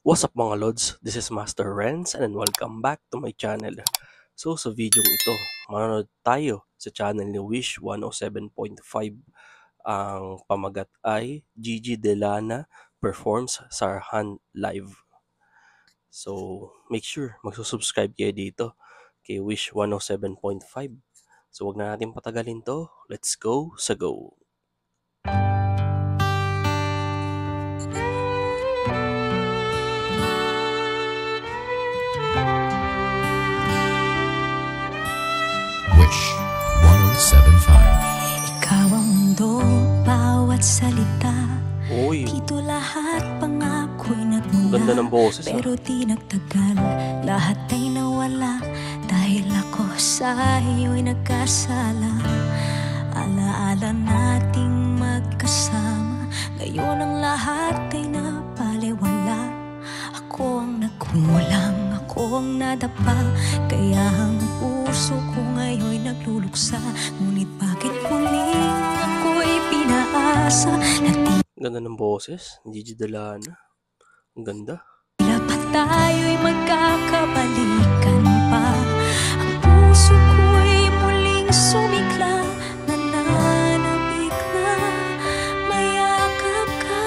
What's up mga lods? This is Master Renz and welcome back to my channel. So sa video ito, manonood tayo sa channel ni Wish 107.5. Ang pamagat ay Gigi Delana performs Sarhan live. So make sure magsusubscribe kayo dito kay Wish 107.5. So wag na natin patagalin to. Let's go sa go! Wish 107.5. Ikaw ang mundo, bawat salita. Uy, Dito lahat pangako'y nagmula. ganda ng boses Pero di nagtagal, lahat ay nawala. Dahil ako sa iyo'y nagkasala. Alaala nating magkasama. Ngayon ang lahat ay napaliwala. Ako ang nagkulang, ako ang nadapa. Kaya ang puso ko ngayon'y nagluluksa. Ngunit bakit muling ako'y pinaasa na ganda ng boses, Gigi Delana. Ang ganda. tila pa tayo'y magkakabalikan pa. Ang puso ko'y muling sumikla. Nananabik na mayakap ka.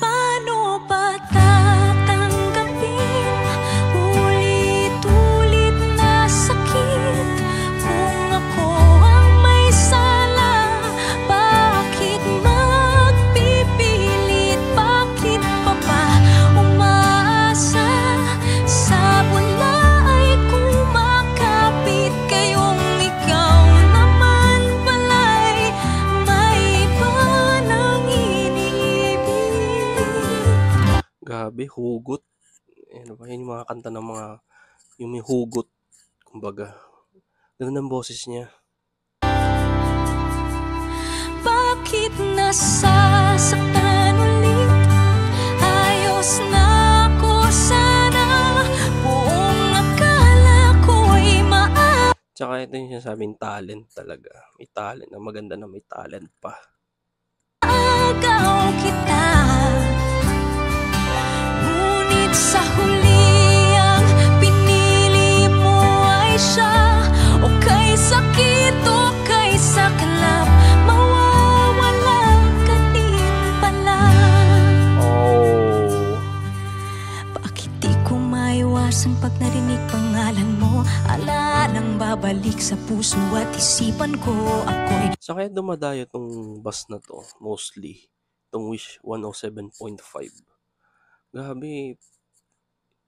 Paano ba tatanggapin ulit-ulit na sakit? Kung ako ang may sala, bakit magpipilit? Bakit pa ba umaasa? Sa bula ay kumakapit kayong ikaw naman pala'y may iba nang iniibig. Grabe, hugot. Ano ba, yun yung mga kanta ng mga, yung may hugot, kumbaga. Ganda ng boses niya. Bakit nasasaktan ulit? Ayos na ako sana. Buong akala ko'y Tsaka ito yung sinasabing talent talaga. May talent na maganda na may talent pa. maagaw kita. Ngunit sa huli ang pinili mo ay siya. O kay sakit o kay saklap, mawawala ka din pala. Oh, Bakit di ko maiwasang pag narinig pangalan mo? Alalang babalik sa puso at isipan ko. Ako'y sa kaya dumadayo tong bus na to, mostly. Tong Wish 107.5. Grabe,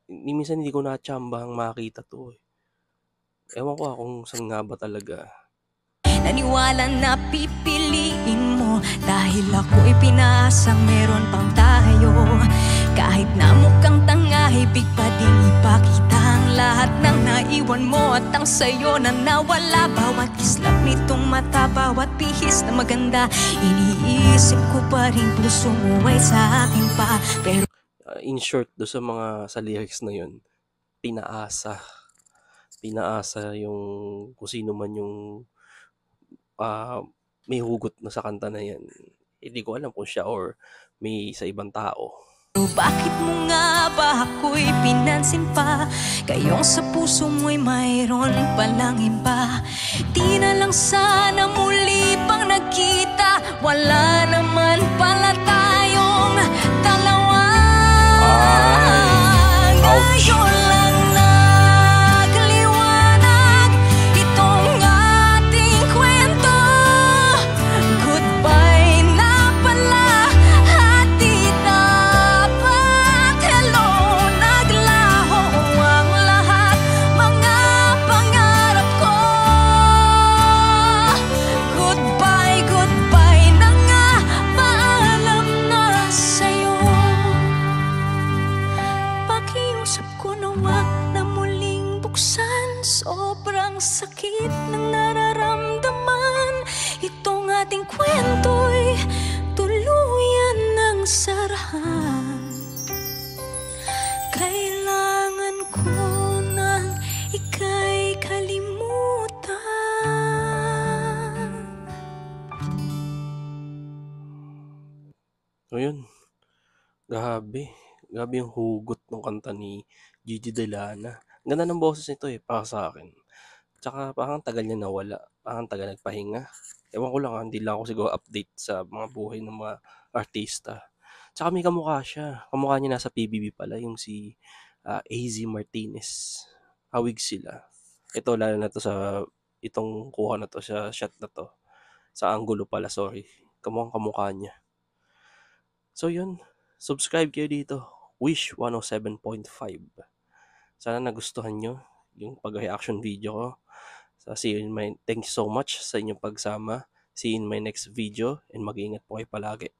minsan hindi ko na-tsambahang makita to eh. Ewan ko kung saan nga ba talaga. naniwala na pipiliin mo. Dahil ako'y pinaasang meron pang tayo. Kahit na mukhang tanga, ibig pa ding ipakita ang lahat ng naiwan mo. At ang sayo na nawala. Bawat kislap nitong mata, bawat bihis na maganda. Iniisip ko pa rin puso mo ay sa akin pa. Pero In short, do sa mga sa lyrics na yun, pinaasa. Pinaasa yung kung sino man yung may hugot na sa kanta na yan. Hindi ko alam kung siya or may sa ibang tao. bakit mo nga ba ako'y pinansin pa? Kayong sa puso mo'y mayroon palang iba. Di na lang sana muli pang nagkita. Wala naman pala tayong dalawa. Ay, ouch. Ngayon lang nagliwanag itong ating kwento. Goodbye na pala at di dapat. Hello, naglaho ang lahat, mga pangarap ko. Goodbye, goodbye na nga, paalam na sa'yo. Pakiusap ko na wag na muling buksan. Sobrang sakit ng nararamdaman. Itong ating kwento'y tuluyan ng sarahan. Kailangan ko nang ika'y kalimutan. So yun, grabe. Grabe yung hugot ng kanta ni Gigi Delana. Ang ganda ng boses nito para sa akin. Tsaka parang tagal niya nawala, parang tagal nagpahinga. Ewan ko lang hindi lang ako siguro update sa mga buhay ng mga artista. Tsaka may kamukha siya, kamukha niya nasa PBB pala, yung si AZ Martinez. Hawig sila. Ito lalo na to sa itong kuha na to, sa shot na to. Sa angulo pala, sorry. Kamukhang kamukha niya. So yun, subscribe kayo dito. Wish 107.5. Sana nagustuhan nyo yung pag-reaction video ko. Thank you so much sa inyong pagsama. See you in my next video and mag-iingat po kayo palagi.